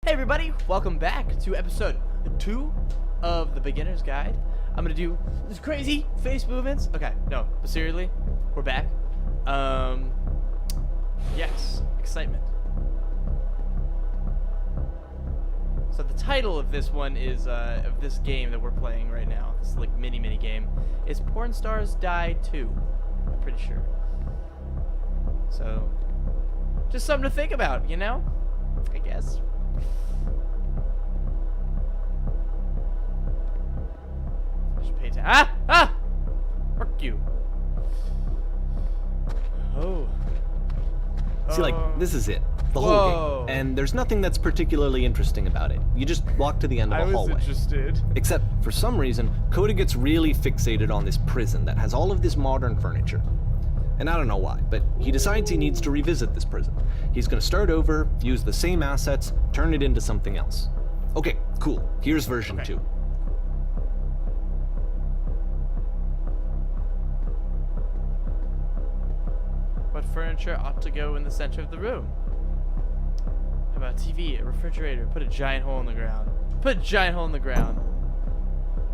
Hey everybody, welcome back to episode 2 of the Beginner's Guide. I'm gonna do these crazy face movements. Okay, no, but seriously, we're back. Yes, excitement. So the title of this one is, of this game that we're playing right now, this like mini game, is Porn Stars Die 2, I'm pretty sure. So, just something to think about, you know? I guess. Fuck you. Oh. See, like, this is it. The whole game. And there's nothing that's particularly interesting about it. You just walk to the end of a hallway. I was interested. Except, for some reason, Coda gets really fixated on this prison that has all of this modern furniture. And I don't know why, but he decides he needs to revisit this prison. He's gonna start over, use the same assets, turn it into something else. Okay, cool. Here's version 2. What furniture ought to go in the center of the room? How about a TV, a refrigerator? Put a giant hole in the ground. Put a giant hole in the ground.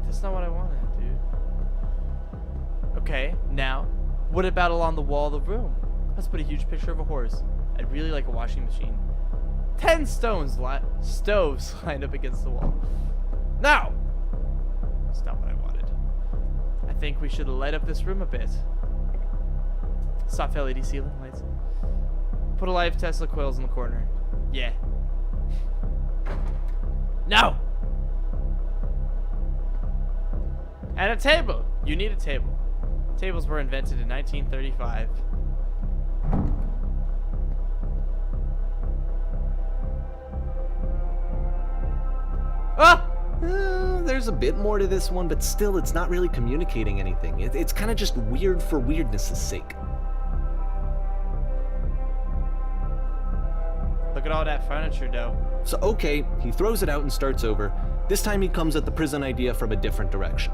That's not what I wanted, dude. Okay, now, what about along the wall of the room? Let's put a huge picture of a horse. I'd really like a washing machine. 10 stoves lined up against the wall. No! That's not what I wanted. I think we should light up this room a bit. Soft LED ceiling lights. Put a live Tesla coils in the corner. Yeah. No! And a table! You need a table. Tables were invented in 1935. Ah! There's a bit more to this one, but still it's not really communicating anything. It's kind of just weird for weirdness' sake. Look at all that furniture, though. So okay, he throws it out and starts over. This time he comes at the prison idea from a different direction.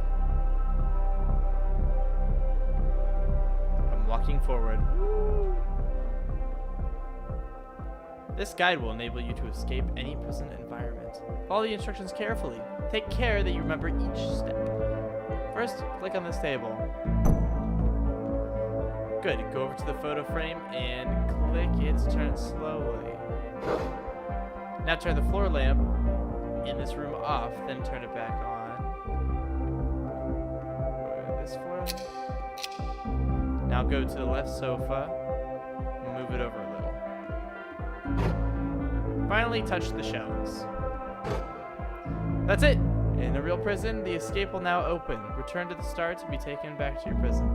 I'm walking forward. This guide will enable you to escape any prison environment. Follow the instructions carefully. Take care that you remember each step. First, click on this table. Good, go over to the photo frame and click it to turn it slowly. Now turn the floor lamp in this room off, then turn it back on. This floor. Now go to the left sofa, move it over a little. Finally touch the shelves. That's it! In a real prison, the escape will now open. Return to the start to be taken back to your prison.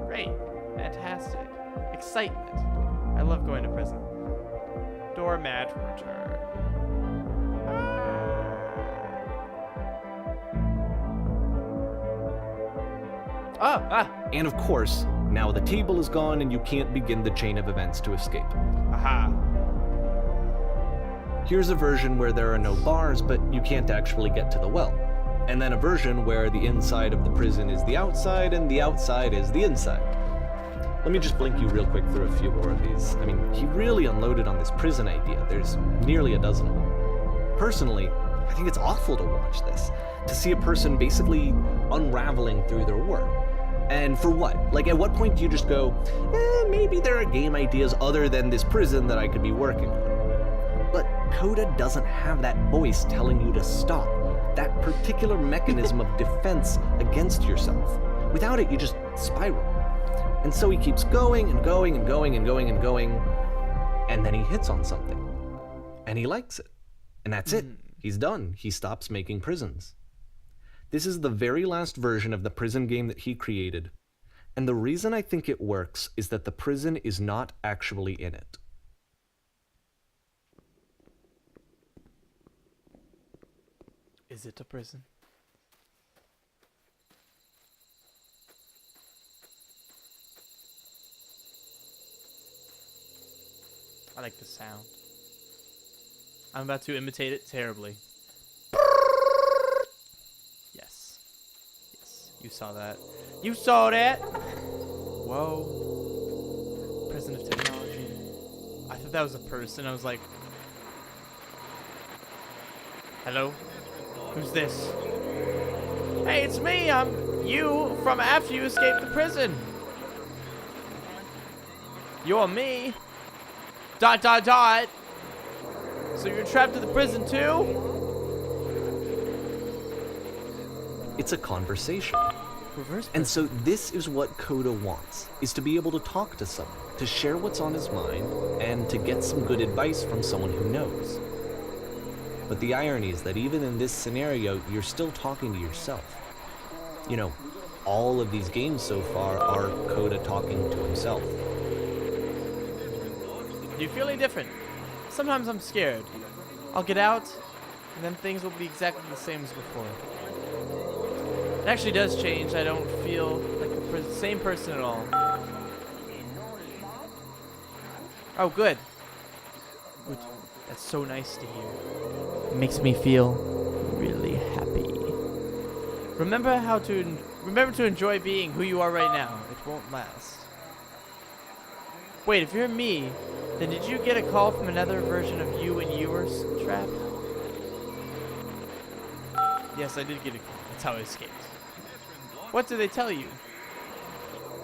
Great. Fantastic. Excitement. I love going to prison. Doormat return. And of course, now the table is gone and you can't begin the chain of events to escape. Aha. Here's a version where there are no bars, but you can't actually get to the well. And then a version where the inside of the prison is the outside and the outside is the inside. Let me just blink you real quick through a few more of these. I mean, he really unloaded on this prison idea. There's nearly a dozen of them. Personally, I think it's awful to watch this. To see a person basically unraveling through their work. And for what? Like, at what point do you just go, maybe there are game ideas other than this prison that I could be working on? But Coda doesn't have that voice telling you to stop. That particular mechanism of defense against yourself. Without it, you just spiral. And so he keeps going and going and going and going and going, and then he hits on something. And he likes it. And that's it. He's done. He stops making prisons. This is the very last version of the prison game that he created. And the reason I think it works is that the prison is not actually in it. Is it a prison? I like the sound. I'm about to imitate it terribly. Yes. Yes. You saw that. You saw that! Whoa. Prison of technology. I thought that was a person. I was like... Hello? Who's this? Hey, it's me. I'm you from after you escaped the prison. You're me. ... So you're trapped in the prison too? It's a conversation. Reverse. And so this is what Coda wants, is to be able to talk to someone, to share what's on his mind, and to get some good advice from someone who knows. But the irony is that even in this scenario, you're still talking to yourself. You know, all of these games so far are Coda talking to himself. You feel any different? Sometimes I'm scared. I'll get out, and then things will be exactly the same as before. It actually does change. I don't feel like the same person at all. Oh, good. Good. That's so nice to hear. It makes me feel really happy. Remember to enjoy being who you are right now. It won't last. Wait, if you're me, then did you get a call from another version of you when you were trapped? Yes, I did get a call. That's how I escaped. What did they tell you?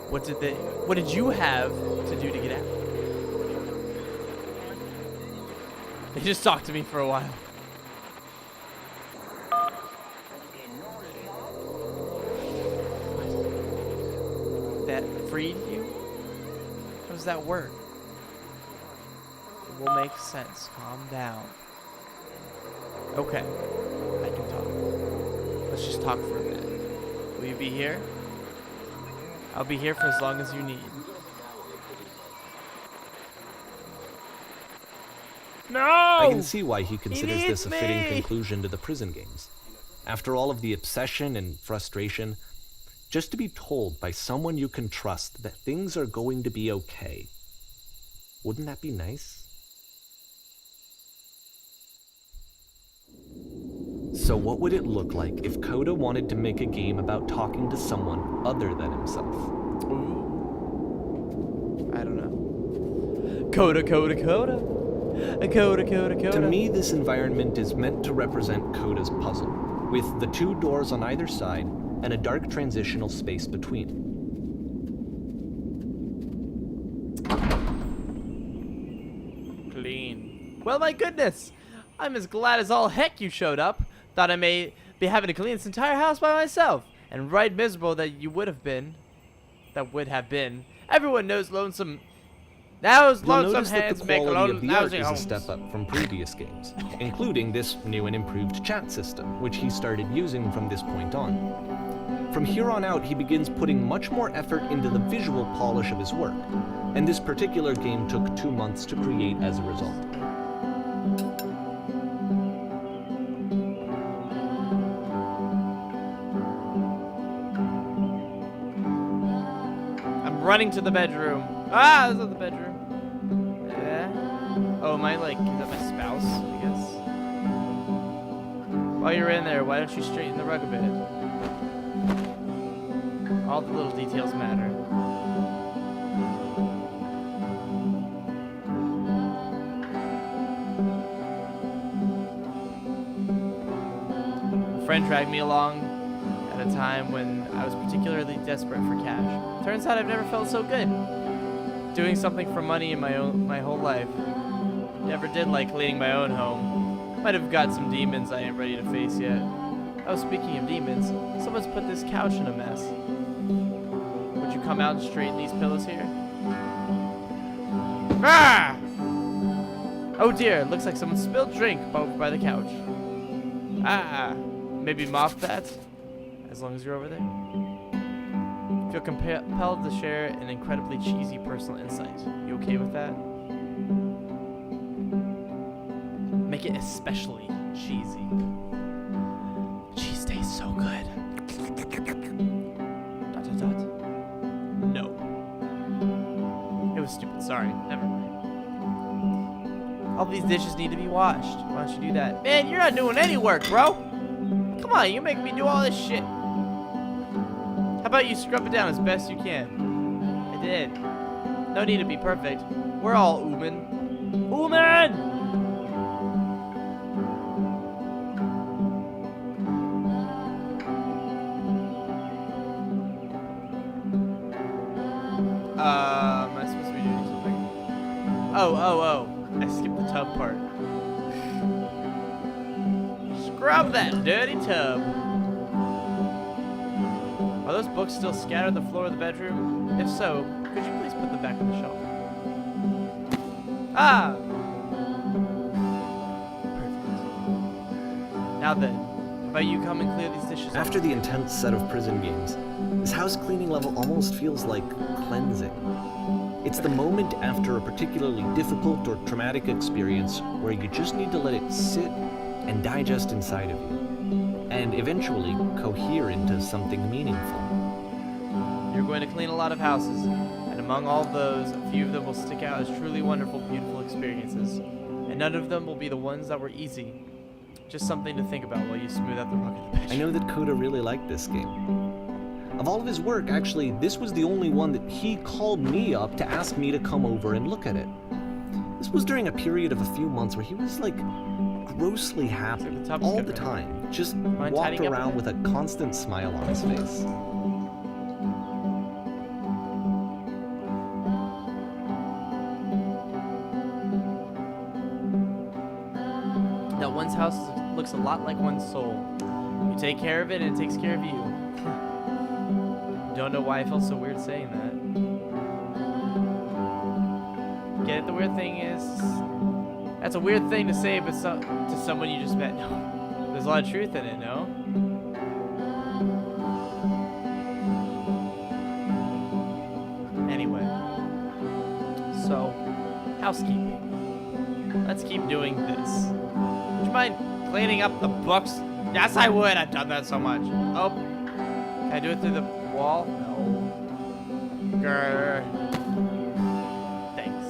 What did you have to do to get out? They just talked to me for a while. What? That freed you? How does that work? It will make sense. Calm down. Okay. I can talk. Let's just talk for a minute. Will you be here? I'll be here for as long as you need. No! I can see why he considers this a needs fitting me! conclusion to the prison games. After all of the obsession and frustration, just to be told by someone you can trust that things are going to be okay. Wouldn't that be nice? So what would it look like if Coda wanted to make a game about talking to someone other than himself? Ooh. I don't know. Coda. To me, this environment is meant to represent Coda's puzzle, with the two doors on either side and a dark transitional space between. Clean. Well, my goodness. I'm as glad as all heck you showed up. Thought I may be having to clean this entire house by myself. And right miserable that you would have been. Everyone knows lonesome... You'll lonesome notice that hands the make quality of the art lousy is a homes. step up from previous games, including this new and improved chat system, which he started using from this point on. From here on out, he begins putting much more effort into the visual polish of his work, and this particular game took 2 months to create as a result. I'm running to the bedroom. Ah, this is the bedroom. Yeah. Oh, am I like, is that my spouse, I guess? While you're in there, why don't you straighten the rug a bit? All the little details matter. A friend dragged me along at a time when I was particularly desperate for cash. Turns out I've never felt so good. Doing something for money in my whole life. Never did like cleaning my own home. Might have got some demons I ain't ready to face yet. Oh, speaking of demons, someone's put this couch in a mess. Would you come out and straighten these pillows here? Ah! Oh dear, looks like someone spilled drink over by the couch. Ah, maybe mop that? As long as you're over there. Feel compelled to share an incredibly cheesy personal insight. You okay with that? Make it especially cheesy. Cheese tastes so good. ... No. It was stupid. Sorry. Never mind. All these dishes need to be washed. Why don't you do that? Man, you're not doing any work, bro. Come on, you make me do all this shit. How about you scrub it down as best you can? I did. No need to be perfect. We're all human. Human! Am I supposed to be doing something? Oh. I skipped the tub part. Scrub that dirty tub. Are those books still scattered on the floor of the bedroom? If so, could you please put them back on the shelf? Ah! Perfect. Now then, how about you come and clear these dishes? After the intense set of prison games, this house cleaning level almost feels like cleansing. It's the moment after a particularly difficult or traumatic experience where you just need to let it sit and digest inside of you, and eventually cohere into something meaningful. You're going to clean a lot of houses, and among all those, a few of them will stick out as truly wonderful, beautiful experiences, and none of them will be the ones that were easy. Just something to think about while you smooth out the rug of the bed. I know that Coda really liked this game. Of all of his work, actually, this was the only one that he called me up to ask me to come over and look at it. This was during a period of a few months where he was like grossly happy all the time, just walked around with a constant smile on his face. That one's house looks a lot like one's soul. You take care of it and it takes care of you. Don't know why I felt so weird saying that. Get it? The weird thing is, that's a weird thing to say, but to someone you just met. No, there's a lot of truth in it. No. Anyway, so housekeeping. Let's keep doing this. Would you mind cleaning up the books? Yes, I would. I've done that so much. Oh, can I do it through the wall? No. Grr. Thanks.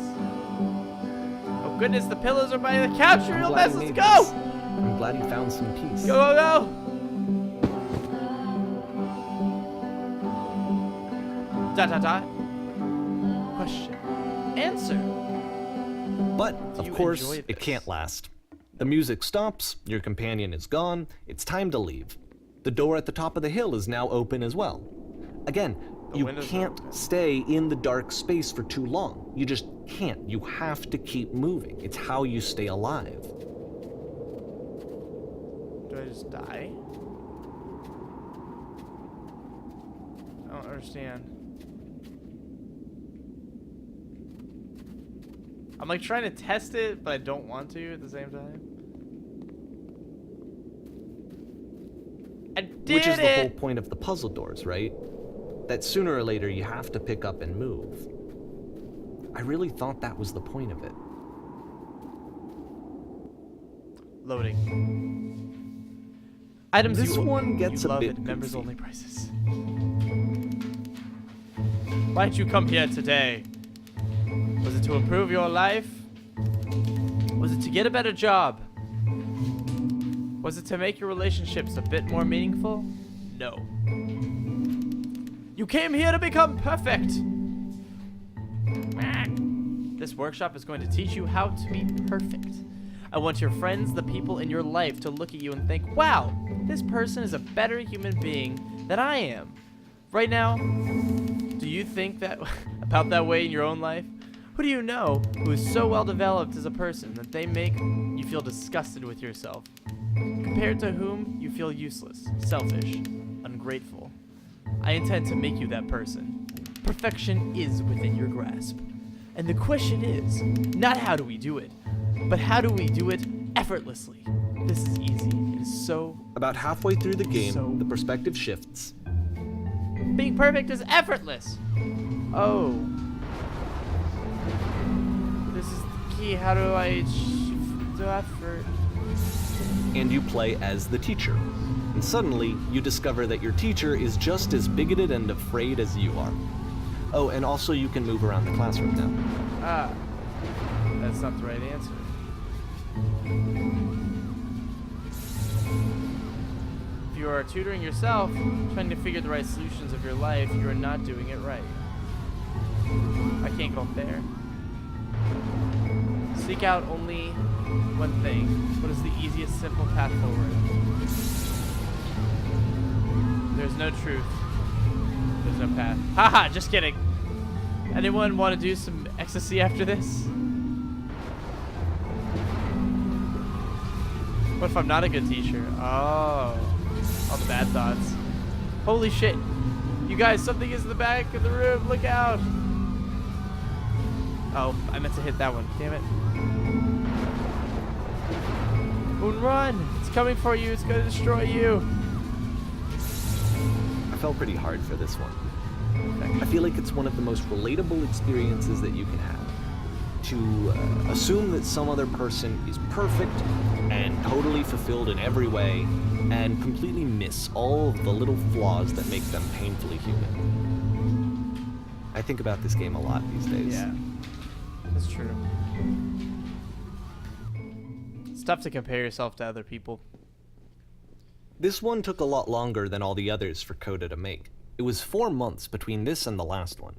Oh goodness, the pillows are by the couch. Real mess. Let's go. I'm glad you found some peace. Go. Dot. Question. Answer. But, of course, it can't last. The music stops, your companion is gone, it's time to leave. The door at the top of the hill is now open as well. Again, you can't stay in the dark space for too long. You just can't. You have to keep moving. It's how you stay alive. Do I just die? I don't understand. I'm like trying to test it, but I don't want to at the same time. I did it! Which is the whole point of the puzzle doors, right? That sooner or later you have to pick up and move. I really thought that was the point of it. Loading. Items This one gets a bit members goofy. only prices. Why'd you come here today? Was it to improve your life? Was it to get a better job? Was it to make your relationships a bit more meaningful? No. You came here to become perfect! This workshop is going to teach you how to be perfect. I want your friends, the people in your life, to look at you and think, wow, this person is a better human being than I am. Right now, do you think that about that way in your own life? Who do you know who is so well developed as a person that they make you feel disgusted with yourself? Compared to whom you feel useless, selfish, ungrateful. I intend to make you that person. Perfection is within your grasp. And the question is, not how do we do it, but how do we do it effortlessly? This is easy. It is so... About halfway through the game, the perspective shifts. Being perfect is effortless. Oh. This is the key. How do I achieve the effort? And you play as the teacher. And suddenly, you discover that your teacher is just as bigoted and afraid as you are. Oh, and also you can move around the classroom now. Ah. That's not the right answer. If you are tutoring yourself, trying to figure the right solutions of your life, you are not doing it right. I can't go up there. Seek out only one thing. What is the easiest, simple path forward? There's no truth. There's no path. Haha, just kidding. Anyone want to do some ecstasy after this? What if I'm not a good teacher? Oh, all the bad thoughts. Holy shit. You guys, something is in the back of the room. Look out. Oh, I meant to hit that one. Damn it. Moon, run. It's coming for you. It's going to destroy you. I felt pretty hard for this one. I feel like it's one of the most relatable experiences that you can have. To assume that some other person is perfect and totally fulfilled in every way, and completely miss all of the little flaws that make them painfully human. I think about this game a lot these days. Yeah, that's true. It's tough to compare yourself to other people. This one took a lot longer than all the others for Coda to make. It was 4 months between this and the last one.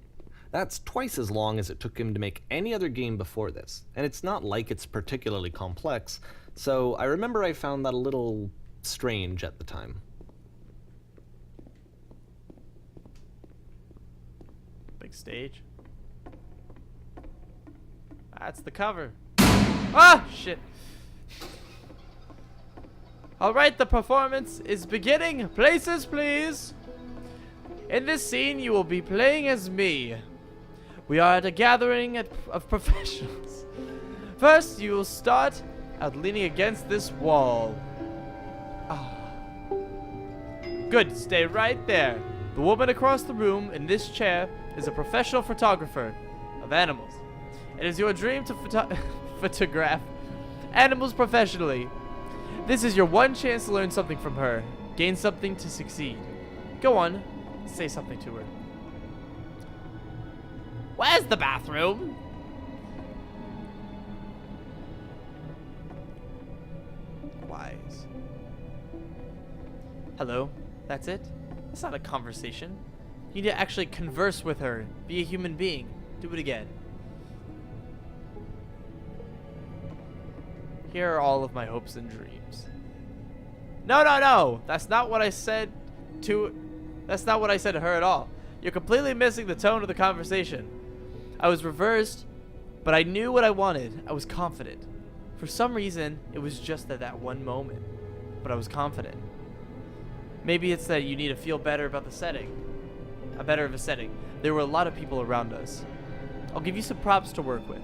That's twice as long as it took him to make any other game before this, and it's not like it's particularly complex, so I remember I found that a little strange at the time. Big stage. That's the cover. Ah, shit. Alright, the performance is beginning. Places, please. In this scene, you will be playing as me. We are at a gathering of professionals. First, you will start out leaning against this wall. Ah. Good, stay right there. The woman across the room in this chair is a professional photographer of animals. It is your dream to photograph animals professionally. This is your one chance to learn something from her, gain something to succeed. Go on, say something to her. Where's the bathroom? Wise. Hello, that's it? That's not a conversation. You need to actually converse with her, be a human being. Do it again. Here are all of my hopes and dreams. No, no, no! That's not what I said to... That's not what I said to her at all. You're completely missing the tone of the conversation. I was reversed, but I knew what I wanted. I was confident. For some reason, it was just at that one moment. But I was confident. Maybe it's that you need to feel better about the setting. Better of a setting. There were a lot of people around us. I'll give you some props to work with.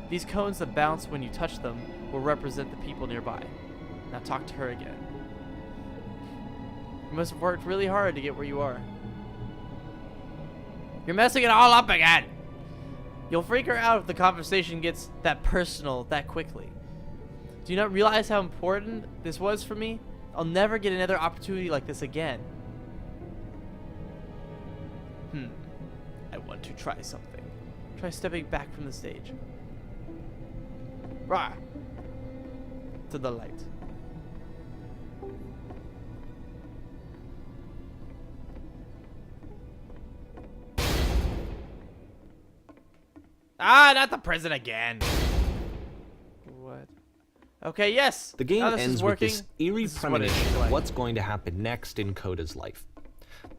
These cones that bounce when you touch them will represent the people nearby. Now talk to her again. You must have worked really hard to get where you are. You're messing it all up again! You'll freak her out if the conversation gets that personal that quickly. Do you not realize how important this was for me? I'll never get another opportunity like this again. I want to try something. Try stepping back from the stage. Rah! To the light. Ah, not the prison again. What? Okay, yes. The game now this ends is with working. this eerie This is what it premonition is of like. what's going to happen next in Coda's life.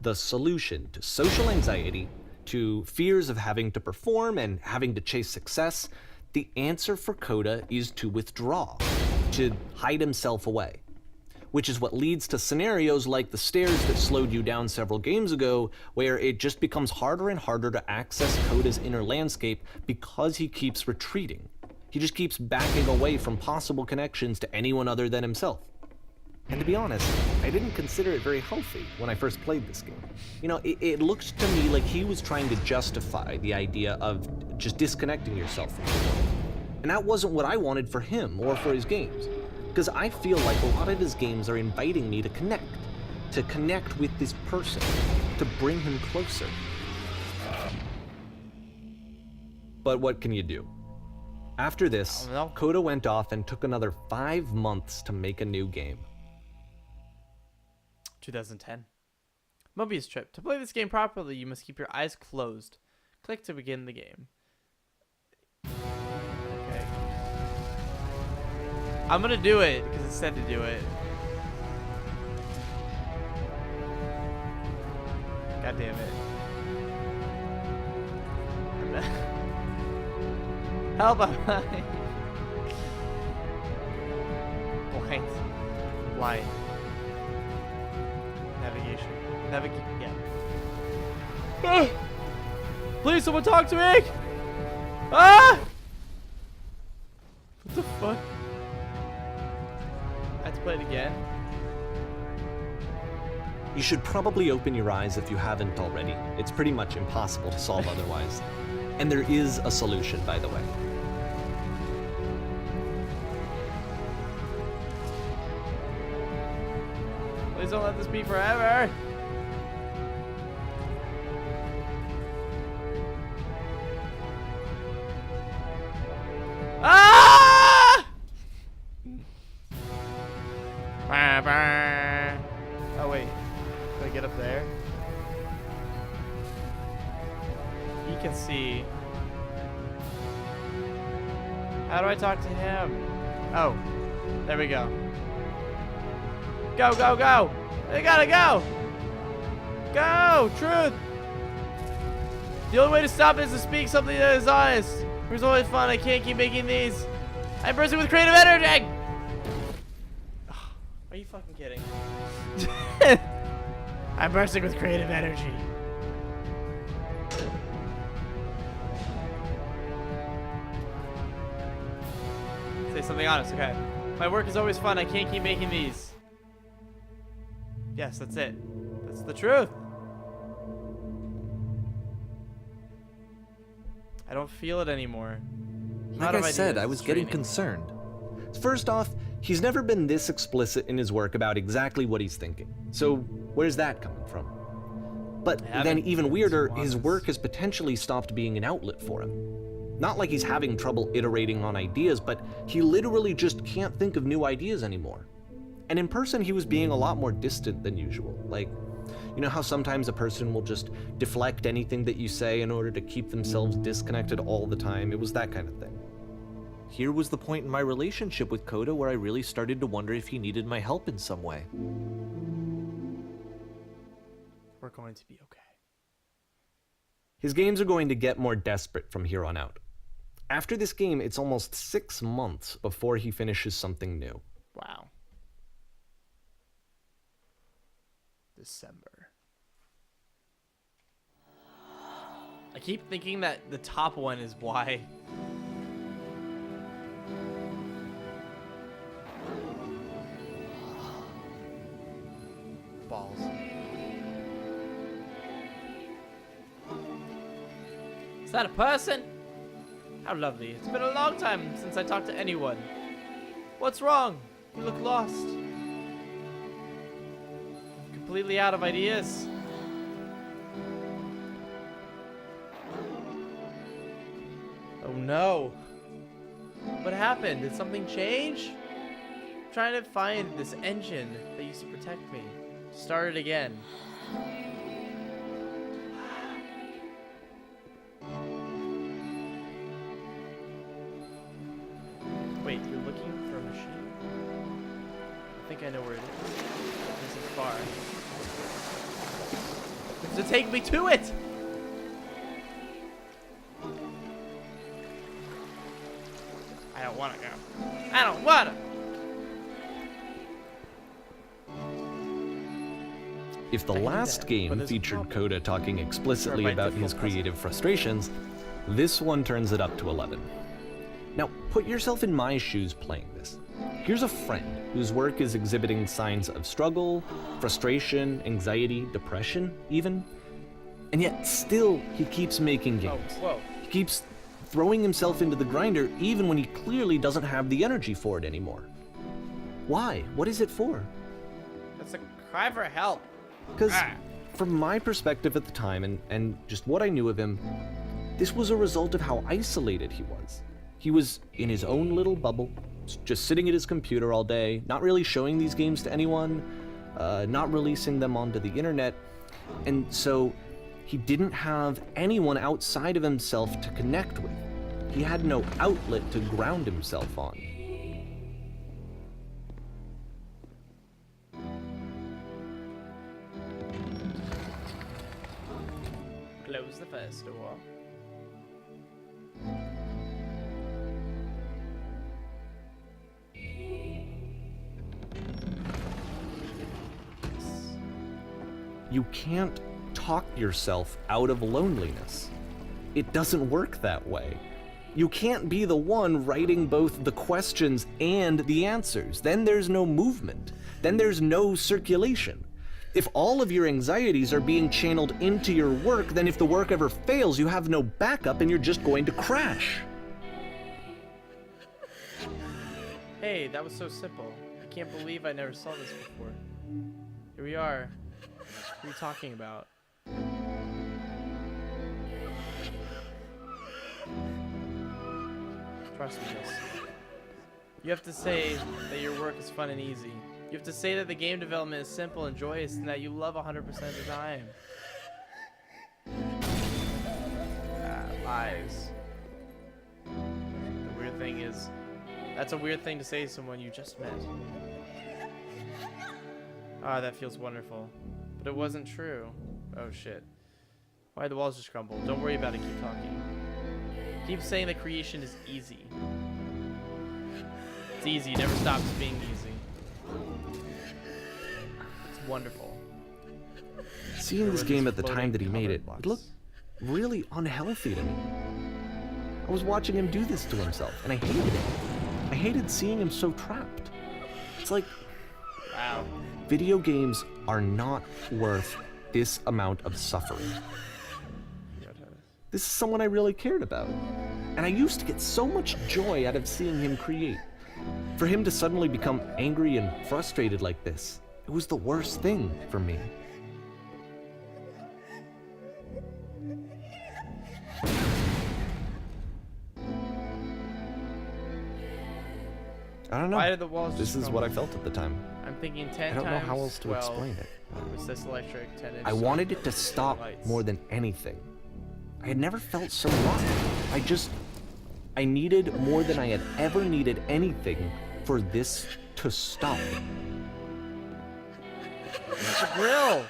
The solution to social anxiety, to fears of having to perform and having to chase success, the answer for Coda is to withdraw, to hide himself away. Which is what leads to scenarios like the stairs that slowed you down several games ago, where it just becomes harder and harder to access Coda's inner landscape because he keeps retreating. He just keeps backing away from possible connections to anyone other than himself. And to be honest, I didn't consider it very healthy when I first played this game. You know, it looked to me like he was trying to justify the idea of just disconnecting yourself from the world. And that wasn't what I wanted for him or for his games. Because I feel like a lot of his games are inviting me to connect with this person, to bring him closer. But what can you do? After this, Coda went off and took another 5 months to make a new game. 2010. Mobius trip. To play this game properly, you must keep your eyes closed. Click to begin the game. Okay. I'm gonna do it because it said to do it. God damn it. Help! Blind. Navigation. Yeah. Please, someone talk to me! Ah! What the fuck? I have to play it again. You should probably open your eyes if you haven't already. It's pretty much impossible to solve otherwise. And there is a solution, by the way. Please don't let this be forever. Ah! Oh wait, can I get up there? He can see. How do I talk to him? Oh, there we go. Go, go, go! I gotta go! Go! Truth! The only way to stop it is to speak something that is honest. It was always fun. I can't keep making these. I'm bursting with creative energy! Are you fucking kidding? I'm bursting with creative energy. Say something honest, okay? My work is always fun. I can't keep making these. Yes, that's it. That's the truth. I don't feel it anymore. Like I said, I was getting concerned. First off, he's never been this explicit in his work about exactly what he's thinking. So where's that coming from? But then even weirder, his work has potentially stopped being an outlet for him. Not like he's having trouble iterating on ideas, but he literally just can't think of new ideas anymore. And in person, he was being a lot more distant than usual. Like, you know how sometimes a person will just deflect anything that you say in order to keep themselves disconnected all the time? It was that kind of thing. Here was the point in my relationship with Coda where I really started to wonder if he needed my help in some way. We're going to be okay. His games are going to get more desperate from here on out. After this game, it's almost 6 months before he finishes something new. Wow. December. I keep thinking that the top one is why. Balls. Is that a person? How lovely. It's been a long time since I talked to anyone. What's wrong? You look lost. Completely out of ideas. Oh no. What happened? Did something change? I'm trying to find this engine that used to protect me. Start it again. Wait, you're looking for a machine? I think I know where it is. This is far. To take me to it. I don't want to go. I don't want to. If the last game featured Coda talking explicitly about his creative frustrations, this one turns it up to 11. Now, put yourself in my shoes playing this. Here's a friend whose work is exhibiting signs of struggle, frustration, anxiety, depression, even. And yet, still, he keeps making games. He keeps throwing himself into the grinder even when he clearly doesn't have the energy for it anymore. Why? What is it for? It's a cry for help. Because from my perspective at the time and just what I knew of him, this was a result of how isolated he was. He was in his own little bubble, just sitting at his computer all day, not really showing these games to anyone, not releasing them onto the internet, and so he didn't have anyone outside of himself to connect with. He had no outlet to ground himself on. Close the first door. You can't talk yourself out of loneliness. It doesn't work that way. You can't be the one writing both the questions and the answers. Then there's no movement. Then there's no circulation. If all of your anxieties are being channeled into your work, then if the work ever fails, you have no backup and you're just going to crash. Hey, that was so simple. I can't believe I never saw this before. Here we are. What are you talking about? Trust me, this. You have to say that your work is fun and easy. You have to say that the game development is simple and joyous and that you love 100% of the time. Lies. The weird thing is, that's a weird thing to say to someone you just met. Ah, that feels wonderful. But it wasn't true. Oh shit. Why the walls just crumble? Don't worry about it, keep talking. Keep saying that creation is easy. It's easy, it never stops being easy. It's wonderful. Seeing this game at the time that he made it, it looked really unhealthy to me. I was watching him do this to himself, and I hated it. I hated seeing him so trapped. It's like, wow. Video games are not worth this amount of suffering. This is someone I really cared about. And I used to get so much joy out of seeing him create. For him to suddenly become angry and frustrated like this, it was the worst thing for me. I don't know. Why did the walls This just is what I crumble? felt at the time. I'm thinking 10 I don't know times how else to 12 explain it. was this electric 10-inch. I wanted it to stop lights. more than anything. I had never felt so lost. I needed more than I had ever needed anything for this to stop. It's a grill.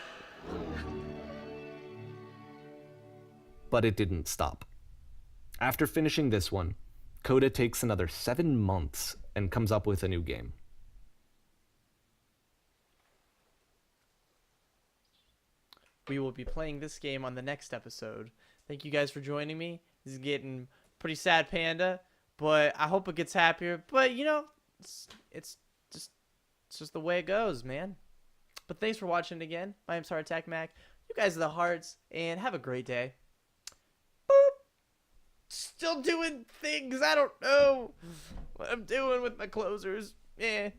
But it didn't stop. After finishing this one, Coda takes another 7 months and comes up with a new game. We will be playing this game on the next episode. Thank you guys for joining me. This is getting pretty sad, Panda, but I hope it gets happier. But you know, it's just the way it goes, man. But thanks for watching again. My name's Heart Attack Mac. You guys are the hearts, and have a great day. Boop. Still doing things. I don't know what I'm doing with my closers. Eh.